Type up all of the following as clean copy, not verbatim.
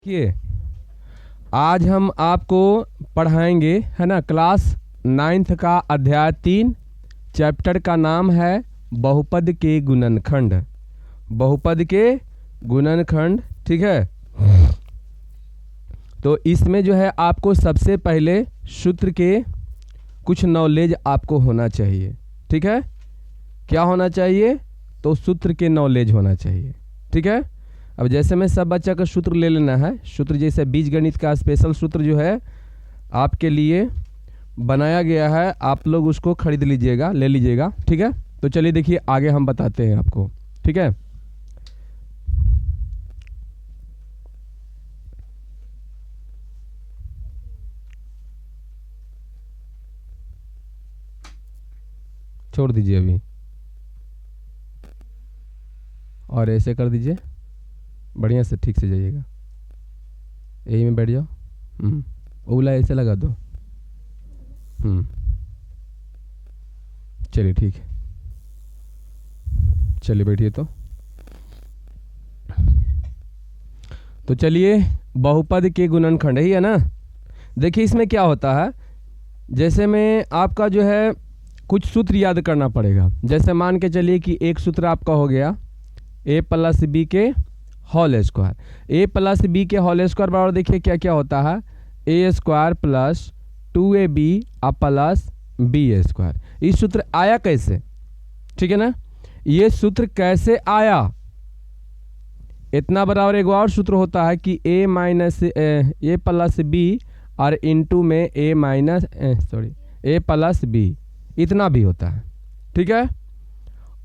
देखिए, आज हम आपको पढ़ाएंगे, है ना, क्लास 9th का अध्याय 3। चैप्टर का नाम है बहुपद के गुणनखंड। बहुपद के गुणनखंड, ठीक है। तो इसमें जो है आपको सबसे पहले सूत्र के कुछ नॉलेज आपको होना चाहिए, ठीक है। क्या होना चाहिए? तो सूत्र के नॉलेज होना चाहिए, ठीक है। अब जैसे में सब बच्चा का सूत्र ले लेना है। सूत्र जैसे बीजगणित का स्पेशल सूत्र जो है आपके लिए बनाया गया है, आप लोग उसको खरीद लीजिएगा, ले लीजिएगा, ठीक है। तो चलिए देखिए, आगे हम बताते हैं आपको, ठीक है। छोड़ दीजिए अभी और ऐसे कर दीजिए, बढ़िया से ठीक से जाइएगा। यही में बैठ जाओ। उगला ऐसे लगा दो। चलिए ठीक है, चलिए बैठिए। तो चलिए, बहुपद के गुणनखंड ही है ना। देखिए इसमें क्या होता है, जैसे में आपका जो है कुछ सूत्र याद करना पड़ेगा। जैसे मान के चलिए कि एक सूत्र आपका हो गया a प्लस बी के whole square. a plus B के होल स्क्वायर बराबर, देखिए क्या क्या होता है, a square plus 2ab plus B square. ये सूत्र आया कैसे, ठीक है ना। ये सूत्र कैसे आया, इतना बराबर एक और सूत्र होता है कि a minus A plus B और इनटू में a प्लस बी, इतना भी होता है, ठीक है।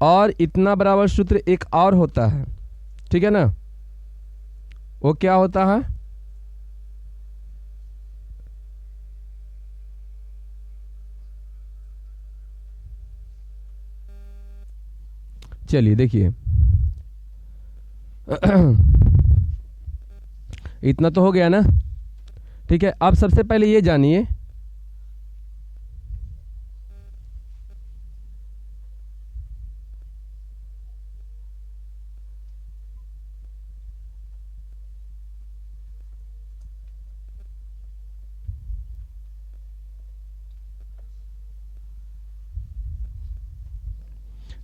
और इतना बराबर सूत्र एक और होता है, ठीक है ना। वो क्या होता है, चलिए देखिए। इतना तो हो गया ना, ठीक है। अब सबसे पहले ये जानिए,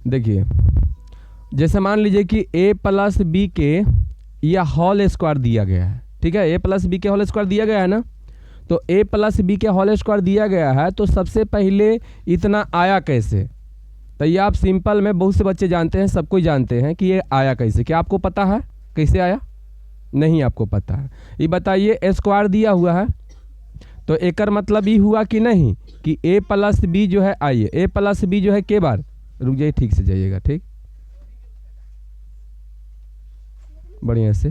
देखिए जैसे मान लीजिए कि a प्लस बी के या होल स्क्वायर दिया गया है, ठीक है। a प्लस बी के होल स्क्वायर दिया गया है ना। तो a प्लस बी के होल स्क्वायर दिया गया है, तो सबसे पहले इतना आया कैसे। तो ये आप सिंपल में बहुत से बच्चे जानते हैं, सब कोई जानते हैं कि ये आया कैसे। क्या आपको पता है कैसे आया? नहीं आपको पता है। ये बताइए, स्क्वायर दिया हुआ है तो एक मतलब ये हुआ कि नहीं कि a प्लस बी जो है, आइए a प्लस बी जो है के बार, रुक जाइए ठीक से जाइएगा, ठीक, बढ़िया से,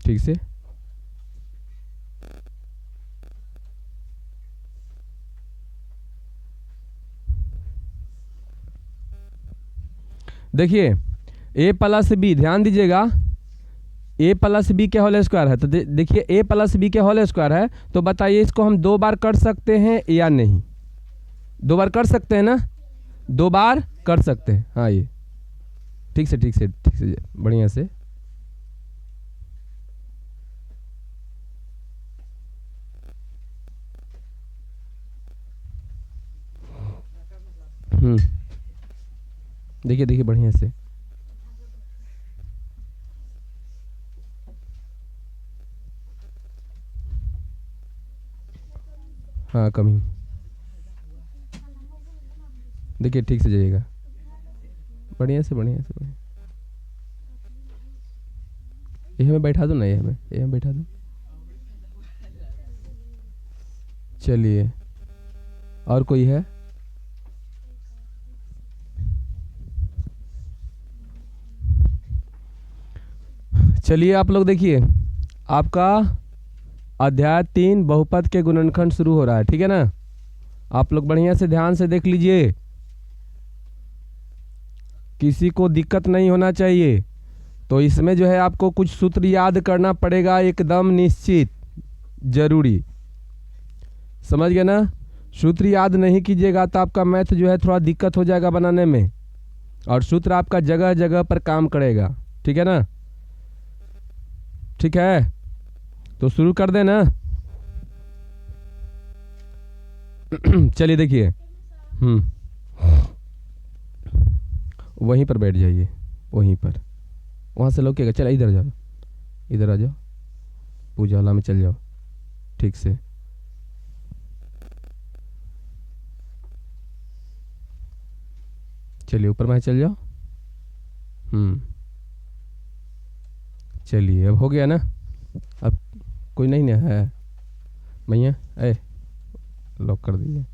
ठीक से। देखिए a प्लस बी, ध्यान दीजिएगा, a प्लस बी के होल स्क्वायर है। तो देखिए a प्लस बी के होल स्क्वायर है, तो बताइए इसको हम दो बार कर सकते हैं या नहीं? दो बार कर सकते हैं ना, दो बार कर सकते हैं। हाँ, ये ठीक से ठीक से ठीक से बढ़िया से। देखिए देखिए बढ़िया से। हाँ कमी, देखिए ठीक से जाइएगा, बढ़िया से बढ़िया से बढ़िया। ये हमें बैठा दो ना, ये हमें बैठा दो। चलिए, और कोई है? चलिए आप लोग देखिए, आपका अध्याय 3 बहुपद के गुणनखंड शुरू हो रहा है, ठीक है ना। आप लोग बढ़िया से ध्यान से देख लीजिए, किसी को दिक्कत नहीं होना चाहिए। तो इसमें जो है आपको कुछ सूत्र याद करना पड़ेगा, एकदम निश्चित जरूरी, समझ गए ना। सूत्र याद नहीं कीजिएगा तो आपका मैथ जो है थोड़ा दिक्कत हो जाएगा बनाने में, और सूत्र आपका जगह जगह पर काम करेगा, ठीक है ना। ठीक है, तो शुरू कर देना। चलिए देखिए, वहीं पर बैठ जाइए, वहीं पर, वहाँ से लौकेगा। चल इधर जाओ, इधर आ जाओ, पूजा वाला में चल जाओ ठीक से। चलिए ऊपर में चल जाओ। चलिए अब हो गया ना। अब कोई नहीं ना है भैया? लॉक कर दीजिए।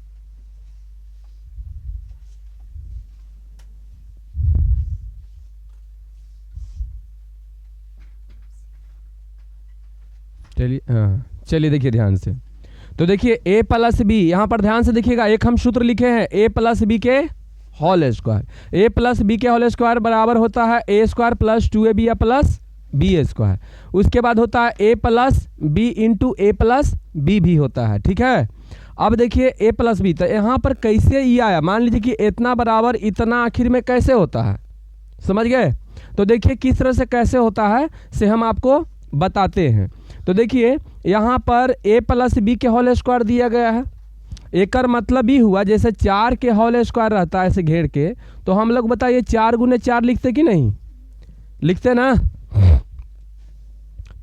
चलिए, हाँ चलिए देखिए ध्यान से। तो देखिए a प्लस बी, यहाँ पर ध्यान से देखिएगा, एक हम सूत्र लिखे हैं a प्लस बी के whole square. a plus B के होल स्क्वायर बराबर होता है a square plus 2ab plus B square. उसके बाद होता है a plus B into A plus B भी होता है। ठीक है, अब देखिए a प्लस बी, तो यहाँ पर कैसे ये आया? मान लीजिए कि इतना बराबर इतना आखिर में कैसे होता है, समझ गए? तो देखिए किस तरह से कैसे होता है से हम आपको बताते हैं। तो देखिए यहाँ पर a प्लस बी के होल स्क्वायर दिया गया है। एक मतलब भी हुआ जैसे 4 के होल स्क्वायर रहता है ऐसे घेर के, तो हम लोग बताइए 4 गुने 4 लिखते कि नहीं लिखते ना?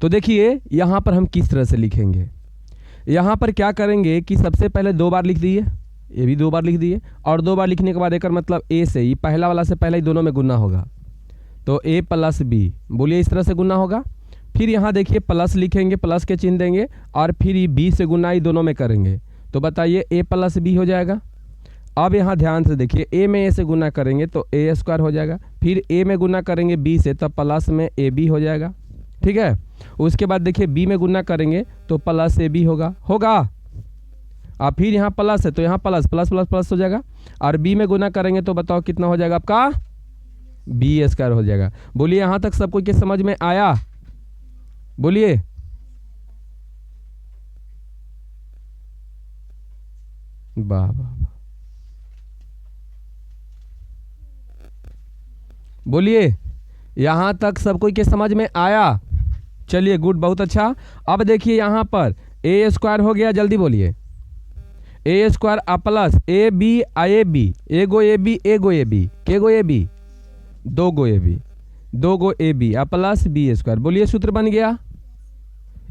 तो देखिए यहाँ पर हम किस तरह से लिखेंगे। यहाँ पर क्या करेंगे कि सबसे पहले 2 बार लिख दिए, ये भी 2 बार लिख दिए, और 2 बार लिखने के बाद एक मतलब a से ही पहला वाला से पहला ही दोनों में गुना होगा, तो a प्लस बी, बोलिए इस तरह से गुना होगा। फिर यहाँ देखिए प्लस लिखेंगे, प्लस के चिन्ह देंगे, और फिर ये b से गुना ही दोनों में करेंगे, तो बताइए a प्लस बी हो जाएगा। अब यहाँ ध्यान से देखिए, a में a से गुना करेंगे तो a स्क्वायर हो जाएगा, फिर a में गुना करेंगे b से, तब प्लस में ab हो जाएगा। ठीक है, उसके बाद देखिए b में गुना करेंगे तो प्लस ab होगा। अब फिर यहाँ प्लस है तो यहाँ प्लस प्लस प्लस प्लस हो जाएगा, और b में गुना करेंगे तो बताओ कितना हो जाएगा आपका? b स्क्वायर हो जाएगा। बोलिए यहाँ तक सबको क्या समझ में आया? बोलिए। वाह वाह वाह, बोलिए यहाँ तक सबको क्या समझ में आया? चलिए गुड, बहुत अच्छा। अब देखिए यहाँ पर a स्क्वायर हो गया, जल्दी बोलिए। a स्क्वायर आ प्लस ए बी आ ए बी, एगो ए बी एगो ए बी, के गो ए बी? 2 गो ए बी, 2 गो ए बी आ प्लस बी स्क्वायर। बोलिए सूत्र बन गया।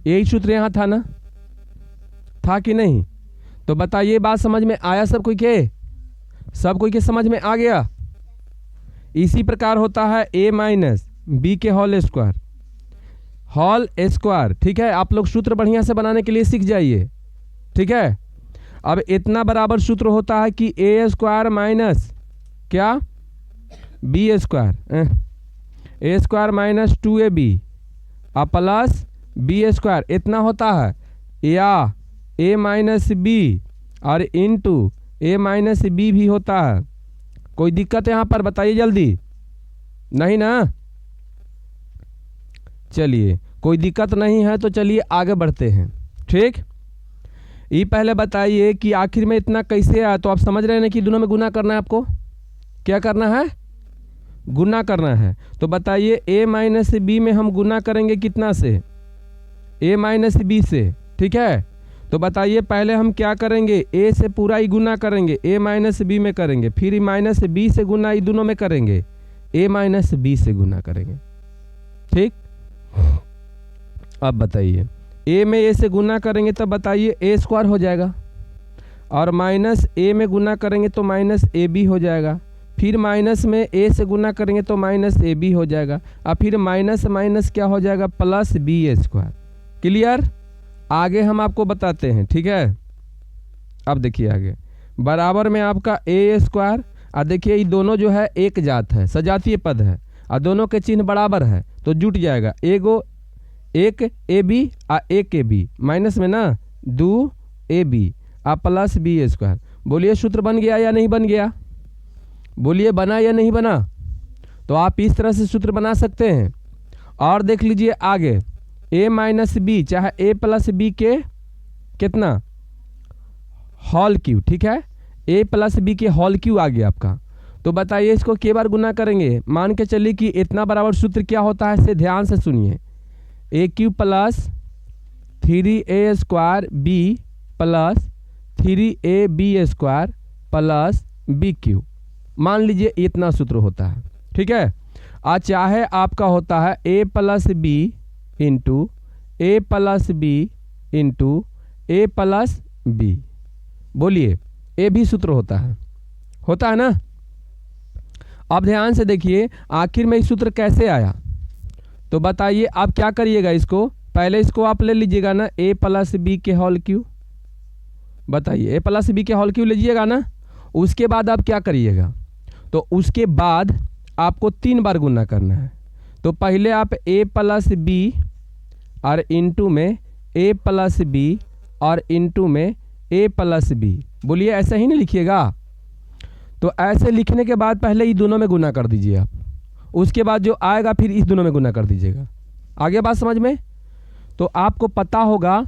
यही सूत्र यहाँ था ना, था कि नहीं? तो बताइए बात समझ में आया सब कोई के? सब कोई के समझ में आ गया? इसी प्रकार होता है a माइनस बी के होल स्क्वायर, होल स्क्वायर। ठीक है, आप लोग सूत्र बढ़िया से बनाने के लिए सीख जाइए। ठीक है, अब इतना बराबर सूत्र होता है कि a स्क्वायर माइनस क्या B square, a square minus 2ab आ प्लस बी स्क्वायर, इतना होता है, या a माइनस बी और इंटू a माइनस बी भी होता है। कोई दिक्कत यहाँ पर बताइए जल्दी? नहीं ना? चलिए कोई दिक्कत नहीं है तो चलिए आगे बढ़ते हैं। ठीक, ये पहले बताइए कि आखिर में इतना कैसे आया? तो आप समझ रहे हैं कि दोनों में गुना करना है आपको। क्या करना है? गुना करना है। तो बताइए a माइनस बी में हम गुना करेंगे कितना से? a माइनस बी से। ठीक है, तो बताइए पहले हम क्या करेंगे? a से पूरा ही गुना करेंगे, a माइनस बी में करेंगे, फिर माइनस बी से गुना ही दोनों में करेंगे, a माइनस बी से गुना करेंगे। ठीक, अब बताइए a में a से गुना करेंगे तब बताइए a स्क्वायर हो जाएगा, और माइनस a में गुना करेंगे तो माइनस ए बी हो जाएगा, फिर माइनस में a से गुना करेंगे तो माइनस ए बी हो जाएगा, और फिर माइनस माइनस क्या हो जाएगा? Plus B square. क्लियर? आगे हम आपको बताते हैं। ठीक है, अब देखिए आगे बराबर में आपका a स्क्वायर, और देखिए ये दोनों जो है एक जात है, सजातीय पद है, और दोनों के चिन्ह बराबर है तो जुट जाएगा। एगो एक ए बी आ एक ए बी, माइनस में ना 2 ए बी आ प्लस बी स्क्वायर। बोलिए सूत्र बन गया या नहीं बन गया? बोलिए बना या नहीं बना? तो आप इस तरह से सूत्र बना सकते हैं। और देख लीजिए आगे, a माइनस बी चाहे a प्लस बी के कितना होल क्यू। ठीक है, a प्लस बी के होल क्यू आ गया आपका। तो बताइए इसको के बार गुना करेंगे? मान के चलिए कि इतना बराबर सूत्र क्या होता है, इसे ध्यान से सुनिए। A cube plus 3a square B plus 3ab square plus B cube. मान लीजिए इतना सूत्र होता है, ठीक है। आज चाहे आपका होता है a plus B into A plus B into A plus B. बोलिए, ए भी सूत्र होता है ना। अब ध्यान से देखिए आखिर में इस सूत्र कैसे आया, तो बताइए आप क्या करिएगा। इसको पहले इसको आप ले लीजिएगा ना, ए प्लस बी के होल क्यू। बताइए, ए प्लस बी के होल क्यू लीजिएगा ना। उसके बाद आप क्या करिएगा, तो उसके बाद आपको 3 बार गुना करना है। तो पहले आप ए प्लस बी और इंटू में ए प्लस बी और इंटू में ए प्लस बी। बोलिए, ऐसा ही नहीं लिखिएगा। तो ऐसे लिखने के बाद पहले ये दोनों में गुना कर दीजिए आप, उसके बाद जो आएगा फिर इस दोनों में गुना कर दीजिएगा। आगे बात समझ में। तो आपको पता होगा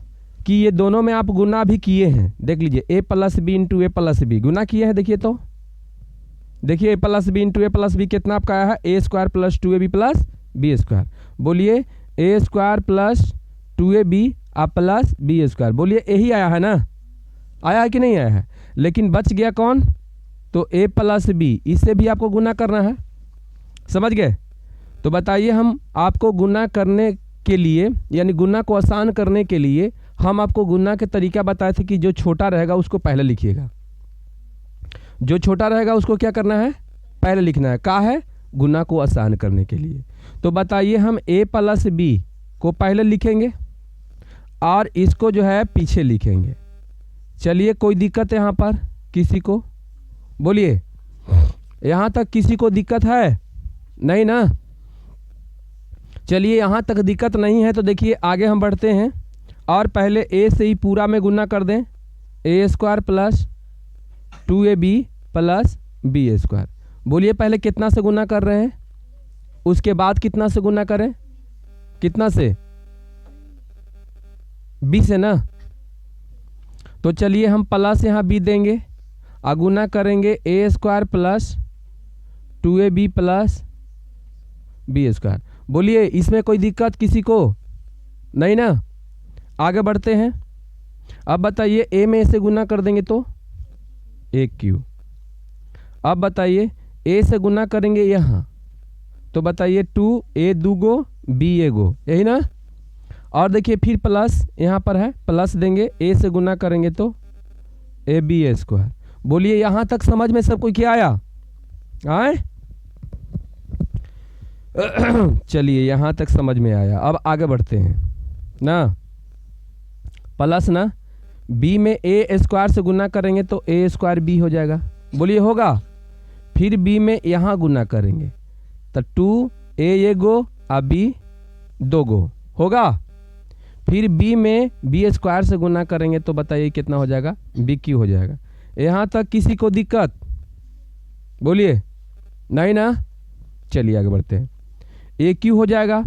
कि ये दोनों में आप गुना भी किए हैं। देख लीजिए, A plus B into A plus B गुना किए हैं। देखिए तो देखिए, A plus B into A plus B कितना आपका आया है, A square plus 2ab plus B square. बोलिए, A square plus 2ab plus B square. बोलिए, यही आया है ना, आया है कि नहीं आया है। लेकिन बच गया कौन, तो ए प्लस बी, इससे भी आपको गुना करना है। समझ गए। तो बताइए, हम आपको गुना करने के लिए यानी गुना को आसान करने के लिए हम आपको गुना के तरीका बताए थे कि जो छोटा रहेगा उसको पहले लिखिएगा, जो छोटा रहेगा उसको क्या करना है, पहले लिखना है। का है, गुना को आसान करने के लिए। तो बताइए, हम a प्लस बी को पहले लिखेंगे और इसको जो है पीछे लिखेंगे। चलिए, कोई दिक्कत है यहाँ पर किसी को? बोलिए, यहाँ तक किसी को दिक्कत है? नहीं ना। चलिए, यहाँ तक दिक्कत नहीं है तो देखिए आगे हम बढ़ते हैं और पहले a से ही पूरा में गुना कर दें, A square plus 2ab plus B square. बोलिए, पहले कितना से गुना कर रहे हैं, उसके बाद कितना से गुना करें, कितना से, b से ना। तो चलिए हम प्लस यहाँ b देंगे और गुना करेंगे A square plus 2ab plus B square. बोलिए, इसमें कोई दिक्कत किसी को? नहीं ना। आगे बढ़ते हैं। अब बताइए, a में से गुना कर देंगे तो ए क्यू। अब बताइए, a से गुना करेंगे यहाँ तो बताइए 2a दूगो b एगो, यही ना। और देखिए फिर प्लस यहाँ पर है, प्लस देंगे, a से गुना करेंगे तो ए बी स्क्वायर। बोलिए, यहाँ तक समझ में सबको क्या आया? आए चलिए, यहाँ तक समझ में आया। अब आगे बढ़ते हैं ना। प्लस ना, b में a स्क्वायर से गुना करेंगे तो a स्क्वायर b हो जाएगा। बोलिए, होगा। फिर b में यहाँ गुना करेंगे तो 2a एगो और b दोगो होगा। फिर b में b स्क्वायर से गुना करेंगे तो बताइए कितना हो जाएगा, बी क्यू हो जाएगा। यहाँ तक किसी को दिक्कत? बोलिए, नहीं ना। चलिए आगे बढ़ते हैं। ए क्यू हो जाएगा।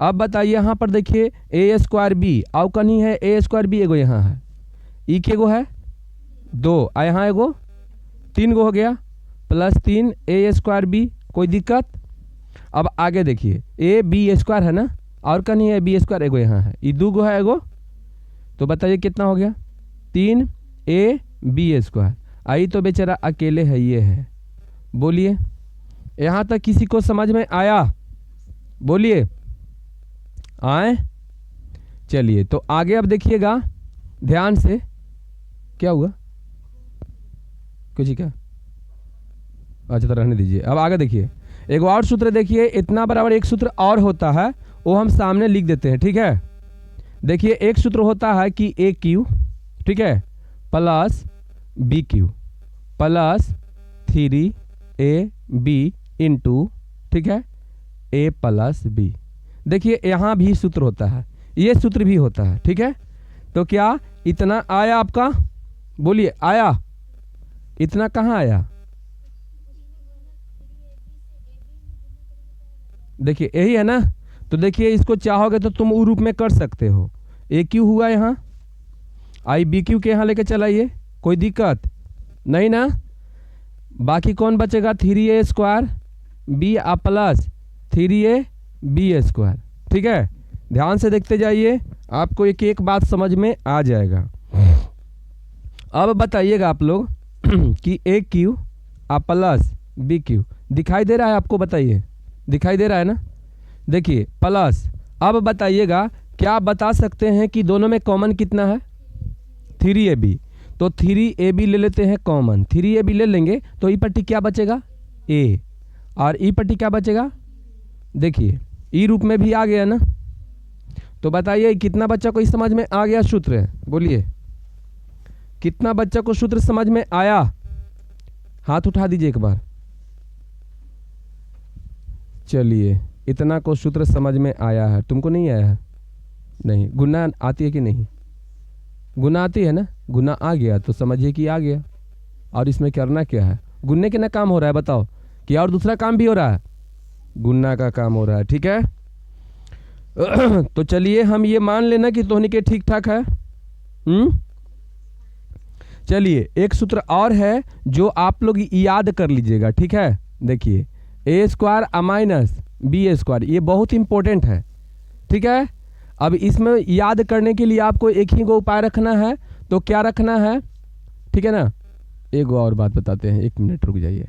अब बताइए, यहाँ पर देखिए ए स्क्वायर बी और कहीं है, ए स्क्वायर बी एगो यहाँ है, ई के गो है 2 और यहाँ एगो 3 गो हो गया, प्लस 3 ए स्क्वायर बी। कोई दिक्कत? अब आगे देखिए, ए बी स्क्वायर है ना, और कहीं है बी स्क्वायर एगो यहाँ है, ई 2 गो है एगो। तो बताइए कितना हो गया, 3 ए बी स्क्वायर। आई तो बेचारा अकेले है, ये है। बोलिए, यहाँ तक किसी को समझ में आया? बोलिए, आए। चलिए, तो आगे अब देखिएगा ध्यान से। क्या हुआ, कुछ ही क्या? अच्छा, तो रहने दीजिए। अब आगे देखिए, एक और सूत्र देखिए, इतना बराबर एक सूत्र और होता है, वो हम सामने लिख देते हैं, ठीक है। देखिए, एक सूत्र होता है कि ए क्यू, ठीक है, plus B cube plus 3ab into, ठीक है, ए प्लस बी। देखिए, यहाँ भी सूत्र होता है, ये सूत्र भी होता है, ठीक है। तो क्या इतना आया आपका? बोलिए, आया? इतना कहाँ आया? देखिए, यही है ना। तो देखिए, इसको चाहोगे तो तुम उ रूप में कर सकते हो। ए क्यू हुआ यहाँ, आई बी क्यू के यहाँ लेके चलाइए, कोई दिक्कत नहीं ना। बाकी कौन बचेगा, 3a स्क्वायर बी आ प्लस 3a बी स्क्वायर, ठीक है। ध्यान से देखते जाइए, आपको एक एक बात समझ में आ जाएगा। अब बताइएगा आप लोग कि ए क्यू प्लस बी क्यू दिखाई दे रहा है आपको? बताइए, दिखाई दे रहा है ना? देखिए प्लस, अब बताइएगा क्या आप बता सकते हैं कि दोनों में कॉमन कितना है? 3ab। तो 3ab ले लेते हैं कॉमन, 3ab ले लेंगे तो ई पट्टी क्या बचेगा? ए, और ई पट्टी क्या बचेगा? देखिए ई रूप में भी आ गया ना। तो बताइए कितना बच्चा को इस समझ में आ गया सूत्र? बोलिए कितना बच्चा को सूत्र समझ में आया? हाथ उठा दीजिए एक बार। चलिए, इतना को सूत्र समझ में आया है, तुमको नहीं आया है? नहीं। गुना आती है कि नहीं? गुना आती है ना? गुना आ गया तो समझिए कि आ गया। और इसमें करना क्या है? गुन्ने के ना काम हो रहा है, बताओ कि और दूसरा काम भी हो रहा है? गुन्ना का काम हो रहा है, ठीक है। तो चलिए हम ये मान लेना कि तोहनी के ठीक ठाक है। चलिए एक सूत्र और है जो आप लोग याद कर लीजिएगा, ठीक है। देखिए ए स्क्वायर माइनस बी स्क्वायर, ये बहुत इंपॉर्टेंट है, ठीक है। अब इसमें याद करने के लिए आपको एक ही को उपाय रखना है। तो क्या रखना है, ठीक है ना? एक और बात बताते हैं, 1 मिनट रुक जाइए,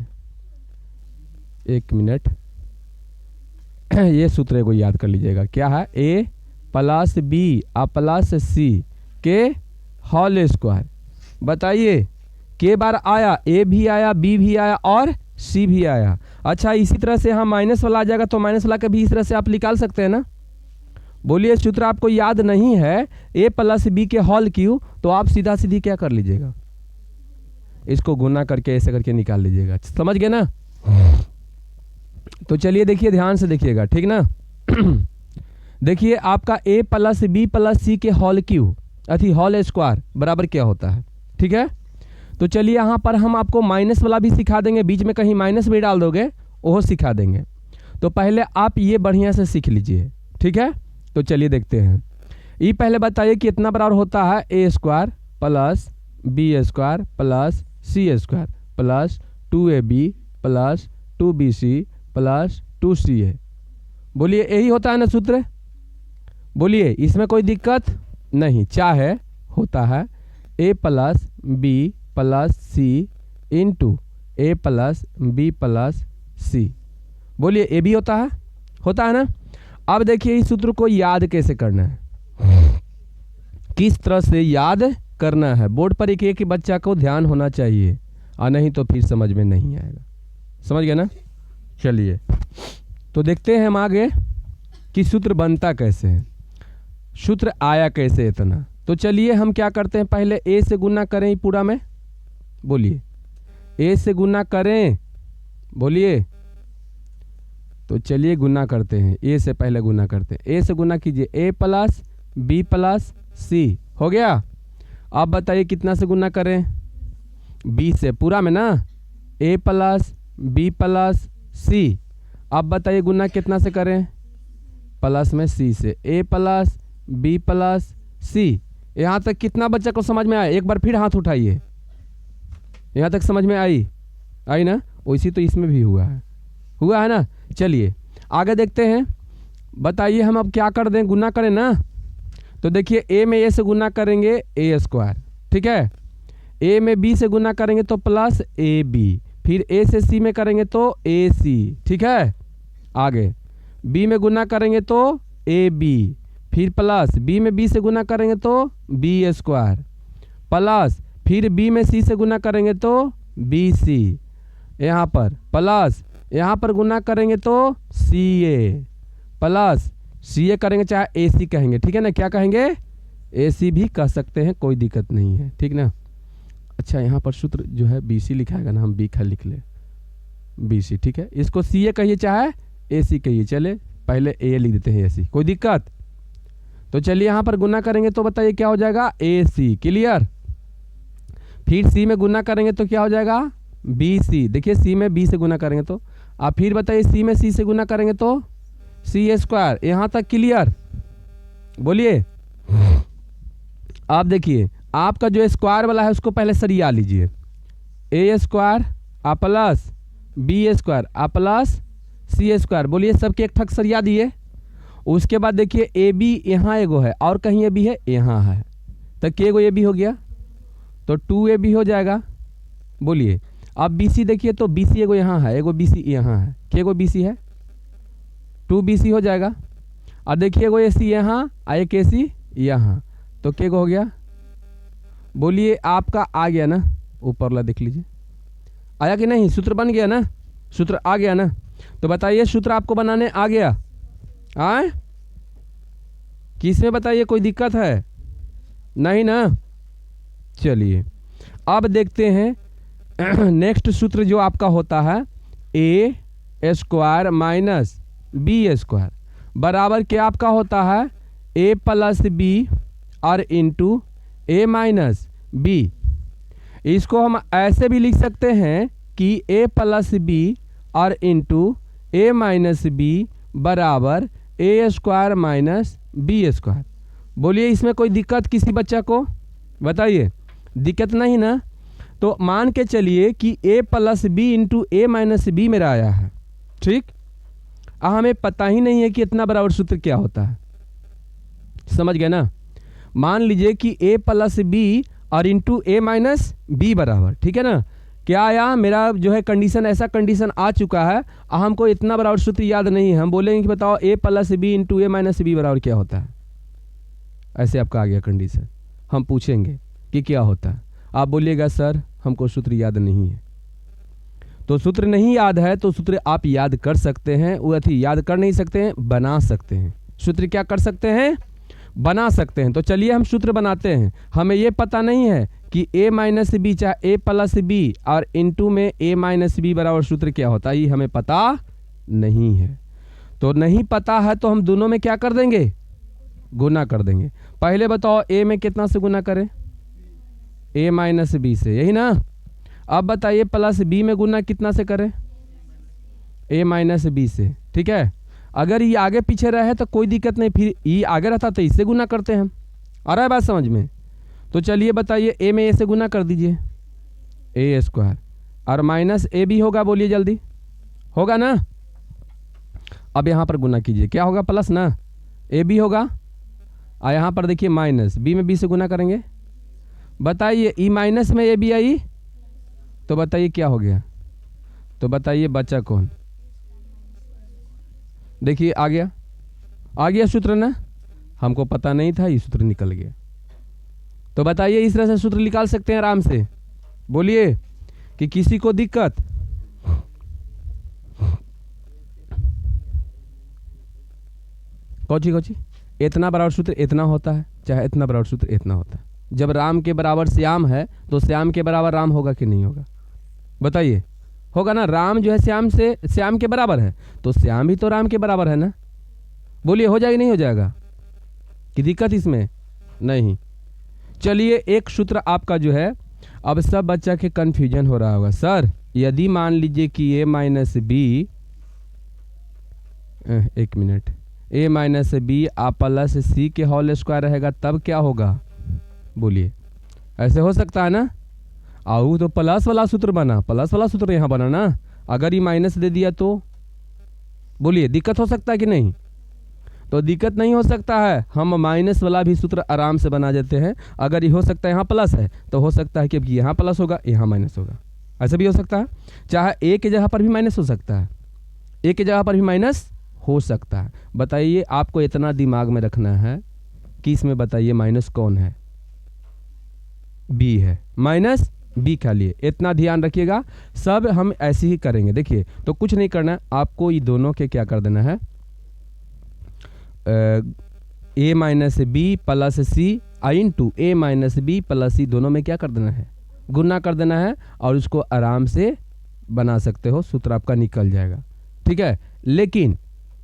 1 मिनट। ये सूत्र को याद कर लीजिएगा, क्या है? ए प्लस बी प्लस सी के होल स्क्वायर। बताइए के बार आया? ए भी आया, बी भी आया और सी भी आया। अच्छा, इसी तरह से यहाँ माइनस वाला आ जाएगा तो माइनस वाला का भी इस तरह से आप निकाल सकते हैं ना। बोलिए सूत्र आपको याद नहीं है ए प्लस बी के होल क्यू, तो आप सीधा सीधी क्या कर लीजिएगा? इसको गुना करके ऐसे करके निकाल लीजिएगा। समझ गए ना? तो चलिए देखिए, ध्यान से देखिएगा, ठीक ना। देखिए आपका ए प्लस बी प्लस सी के होल क्यू अथी होल स्क्वायर बराबर क्या होता है, ठीक है। तो चलिए यहाँ पर हम आपको माइनस वाला भी सिखा देंगे, बीच में कहीं माइनस भी डाल दोगे वो सिखा देंगे। तो पहले आप ये बढ़िया से सीख लीजिए, ठीक है। तो चलिए देखते हैं। ये पहले बताइए कि इतना बराबर होता है A square plus B square plus C square plus 2ab plus 2bc plus 2ca। बोलिए यही होता है ना सूत्र? बोलिए इसमें कोई दिक्कत नहीं, चाहे होता है ए plus B plus C into A plus B plus सी। बोलिए ए भी होता है ना। अब देखिए इस सूत्र को याद कैसे करना है, किस तरह से याद करना है। बोर्ड पर एक एक बच्चा को ध्यान होना चाहिए, और नहीं तो फिर समझ में नहीं आएगा। समझ गए ना? चलिए तो देखते हैं हम आगे कि सूत्र बनता कैसे है, सूत्र आया कैसे इतना। तो चलिए हम क्या करते हैं, पहले ए से गुना करें पूरा में। बोलिए ए से गुना करें, बोलिए। तो चलिए गुना करते हैं, ए से पहले गुना करते हैं। ए से गुना कीजिए, ए प्लस बी प्लस सी हो गया। अब बताइए कितना से गुना करें? बी से, पूरा में ना, ए प्लस बी प्लस सी। अब बताइए गुना कितना से करें? प्लस में सी से, ए प्लस बी प्लस सी। यहाँ तक कितना बच्चा को समझ में आया? एक बार फिर हाथ उठाइए। यहाँ तक समझ में आई ना? वैसी तो इसमें भी हुआ है ना। चलिए आगे देखते हैं। बताइए हम अब क्या कर दें, गुना करें ना। तो देखिए ए में ए से गुना करेंगे ए स्क्वायर, ठीक है। ए में बी से गुना करेंगे तो प्लस ए बी, फिर ए से सी में करेंगे तो ए सी, ठीक है। आगे बी में गुना करेंगे तो ए बी, फिर प्लस बी में बी से गुना करेंगे तो बी स्क्वायर, प्लस फिर बी में सी से गुना करेंगे तो बी सी, यहाँ पर प्लस यहाँ पर गुना करेंगे तो सी ए, प्लस सी ए करेंगे चाहे ए सी कहेंगे, ठीक है ना। क्या कहेंगे? ए सी भी कह सकते हैं, कोई दिक्कत नहीं है, ठीक ना। अच्छा यहाँ पर सूत्र जो है बी सी लिखाएगा ना, हम बी खा लिख ले बी सी, ठीक है। इसको सी ए कहिए चाहे ए सी कहिए, चले पहले ए लिख देते हैं, ए सी, कोई दिक्कत। तो चलिए यहाँ पर गुना करेंगे तो बताइए क्या हो जाएगा? A C, clear. फिर सी में गुना करेंगे तो क्या हो जाएगा? B C. देखिए सी में बी से गुना करेंगे तो, आप फिर बताइए सी में सी से गुना करेंगे तो सी स्क्वायर। यहाँ तक क्लियर? बोलिए। आप देखिए आपका जो स्क्वायर वाला है उसको पहले सरिया लीजिए। A square plus B square plus C square, बोलिए सबके एक ठक सरिया दिए। उसके बाद देखिए ए बी यहाँ एगो है और कहीं ए बी है, यहाँ है, तो के गो ए बी हो गया, तो 2AB हो जाएगा। बोलिए अब BC देखिए, तो BC एगो यहाँ है, एगो BC यहाँ है, के गो BC है, 2BC हो जाएगा। और देखिए एगो AC यहाँ और एक AC यहाँ, तो के गो हो गया। बोलिए आपका आ गया ना, ऊपर ला देख लीजिए आया कि नहीं, सूत्र बन गया ना, सूत्र आ गया ना। तो बताइए सूत्र आपको बनाने आ गया, आए किसमें बताइए, कोई दिक्कत है नहीं ना। चलिए अब देखते हैं नेक्स्ट सूत्र जो आपका होता है A² माइनस B² बराबर क्या आपका होता है A प्लस B और इंटू A माइनस B। इसको हम ऐसे भी लिख सकते हैं कि A प्लस B और इंटू A माइनस B बराबर A² माइनस B²। बोलिए इसमें कोई दिक्कत किसी बच्चा को बताइए, दिक्कत नहीं ना। तो मान के चलिए कि A plus B into A minus B मेरा आया है, ठीक। हमें पता ही नहीं है कि इतना बराबर सूत्र क्या होता है, समझ गए ना। मान लीजिए कि A प्लस बी और इंटू A माइनस बी बराबर, ठीक है ना। क्या आया मेरा जो है कंडीशन, ऐसा कंडीशन आ चुका है, हमको इतना बराबर सूत्र याद नहीं है। हम बोलेंगे कि बताओ A plus B into A minus B बराबर क्या होता है, ऐसे आपका आ गया कंडीशन। हम पूछेंगे कि क्या होता है, आप बोलिएगा सर हमको सूत्र याद नहीं है। तो सूत्र नहीं याद है तो सूत्र आप याद कर सकते हैं, वो याद कर नहीं सकते हैं, बना सकते हैं। सूत्र क्या कर सकते हैं, बना सकते हैं। तो चलिए हम सूत्र बनाते हैं। हमें ये पता नहीं है कि A माइनस बी चाहे A प्लस बी और इंटू में A माइनस बी बराबर सूत्र क्या होता है, ये हमें पता नहीं है। तो नहीं पता है तो हम दोनों में क्या कर देंगे, गुना कर देंगे। पहले बताओ A में कितना से गुना करें, A माइनस बी से, यही ना। अब बताइए प्लस B में गुना कितना से करें, A माइनस बी से, ठीक है। अगर ये आगे पीछे रहे तो कोई दिक्कत नहीं, फिर ये आगे रहता तो इससे गुना करते हैं हम। आ रहा है बात समझ में। तो चलिए बताइए A में A से गुना कर दीजिए A² और माइनस A भी होगा, बोलिए जल्दी, होगा ना। अब यहाँ पर गुना कीजिए, क्या होगा, प्लस ना, A भी होगा और यहाँ पर देखिए माइनस B में B से गुना करेंगे। बताइए E माइनस में A भी आई, तो बताइए क्या हो गया, तो बताइए बच्चा कौन। देखिए आ गया सूत्र ना, हमको पता नहीं था, ये सूत्र निकल गया। तो बताइए इस तरह से सूत्र निकाल सकते हैं आराम से। बोलिए कि किसी को दिक्कत, कौची इतना बराबर सूत्र इतना होता है, चाहे इतना बराबर सूत्र इतना होता है। जब राम के बराबर श्याम है तो श्याम के बराबर राम होगा कि नहीं होगा, बताइए, होगा ना। राम जो है श्याम के बराबर है तो श्याम भी तो राम के बराबर है ना। बोलिए हो जाएगा नहीं हो जाएगा, कि दिक्कत इसमें नहीं। चलिए एक सूत्र आपका जो है, अब सब बच्चा के कंफ्यूजन हो रहा होगा, सर यदि मान लीजिए कि A माइनस बी, एक मिनट, A माइनस बी आ प्लस सी के होल स्क्वायर रहेगा तब क्या होगा, बोलिए ऐसे हो सकता है ना। आओ तो प्लस वाला सूत्र बना, प्लस वाला सूत्र यहाँ बना ना। अगर ये माइनस दे दिया तो बोलिए दिक्कत हो सकता है कि नहीं, तो दिक्कत नहीं हो सकता है। हम माइनस वाला भी सूत्र आराम से बना देते हैं। अगर ये हो सकता है यहाँ प्लस है तो हो सकता है कि यहाँ प्लस होगा यहाँ माइनस होगा, ऐसा भी हो सकता है। चाहे A की जगह पर भी माइनस हो सकता है, A की जगह पर भी माइनस हो सकता है। बताइए आपको इतना दिमाग में रखना है कि इसमें बताइए माइनस कौन है, B है, माइनस B खा लिए, इतना ध्यान रखिएगा। सब हम ऐसे ही करेंगे। देखिए तो कुछ नहीं करना है आपको, ये दोनों के क्या कर देना है, A minus B plus C into A minus B plus C, दोनों में क्या कर देना है, गुना कर देना है। और उसको आराम से बना सकते हो, सूत्र आपका निकल जाएगा, ठीक है। लेकिन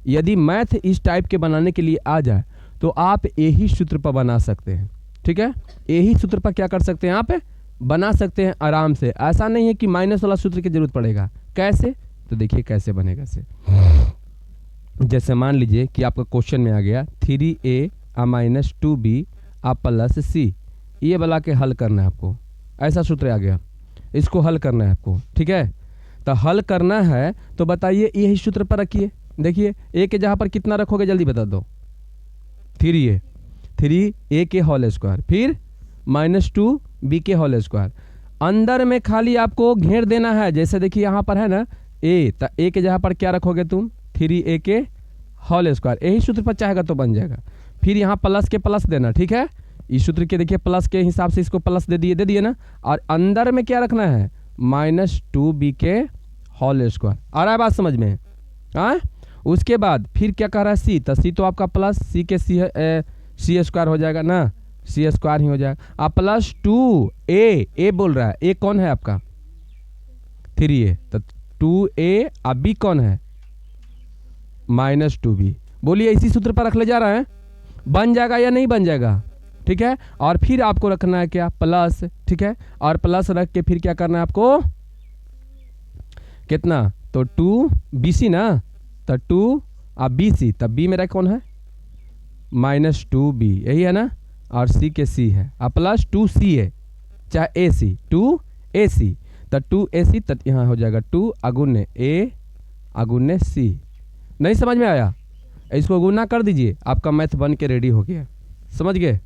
यदि मैथ इस टाइप के बनाने के लिए आ जाए तो आप यही सूत्र पर बना सकते हैं, ठीक है। यही सूत्र पर क्या कर सकते हैं, आप बना सकते हैं आराम से। ऐसा नहीं है कि माइनस वाला सूत्र की जरूरत पड़ेगा। कैसे, तो देखिए कैसे बनेगा से। जैसे मान लीजिए कि आपका क्वेश्चन में आ गया 3A माइनस 2B प्लस सी, ये वाला के हल करना है आपको। ऐसा सूत्र आ गया, इसको हल करना है आपको, ठीक है। तो हल करना है तो बताइए यही सूत्र पर रखिए, देखिए ए के जहाँ पर कितना रखोगे जल्दी बता दो, 3a, 3a के होल स्क्वायर, फिर -2b के होल स्क्वायर। अंदर में खाली आपको घेर देना है, जैसे देखिए यहाँ पर है ना a, तो a के जहाँ पर क्या रखोगे तुम, 3a के होल स्क्वायर, यही सूत्र पर चाहेगा तो बन जाएगा। फिर यहाँ प्लस के प्लस देना, ठीक है, इस सूत्र के देखिए प्लस के हिसाब से इसको प्लस दे दिए ना, और अंदर में क्या रखना है, -2b के होल स्क्वायर। आ रहा है बात समझ में? हाँ, उसके बाद फिर क्या कह रहा है सी, तो सी तो आपका प्लस सी के सी स्क्वायर हो जाएगा ना, सी स्क्वायर ही हो जाएगा। आप +2a बोल रहा है, ए कौन है आपका, 3a, तो 2a, अब b कौन है, -2b। बोलिए इसी सूत्र पर रख ले जा रहा है, बन जाएगा या नहीं बन जाएगा, ठीक है। और फिर आपको रखना है क्या, प्लस, ठीक है, और प्लस रख के फिर क्या करना है आपको, कितना, तो 2bc ना, तो 2 अब bc, तब b मेरा कौन है, -2b, यही है ना, और c के c है, अब +2ca, चाहे ac, 2ac, तो 2ac, तो यहाँ हो जाएगा 2 अगुने a अगुने c। नहीं समझ में आया, इसको गुना कर दीजिए, आपका मैथ बन के रेडी हो गया, समझ गए।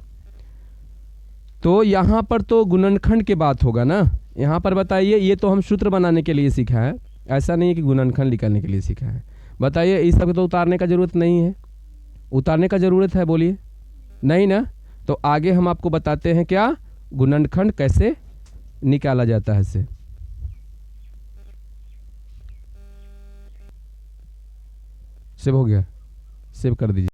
तो यहाँ पर तो गुणनखंड की बात होगा ना, यहाँ पर बताइए, ये तो हम सूत्र बनाने के लिए सीखा है, ऐसा नहीं है कि गुणनखंड निकालने के लिए सीखा है। बताइए इस सब तो उतारने का ज़रूरत नहीं है, उतारने का ज़रूरत है, बोलिए नहीं ना। तो आगे हम आपको बताते हैं क्या, गुणनखंड कैसे निकाला जाता है इसे। सेव हो गया, सेव कर दीजिए।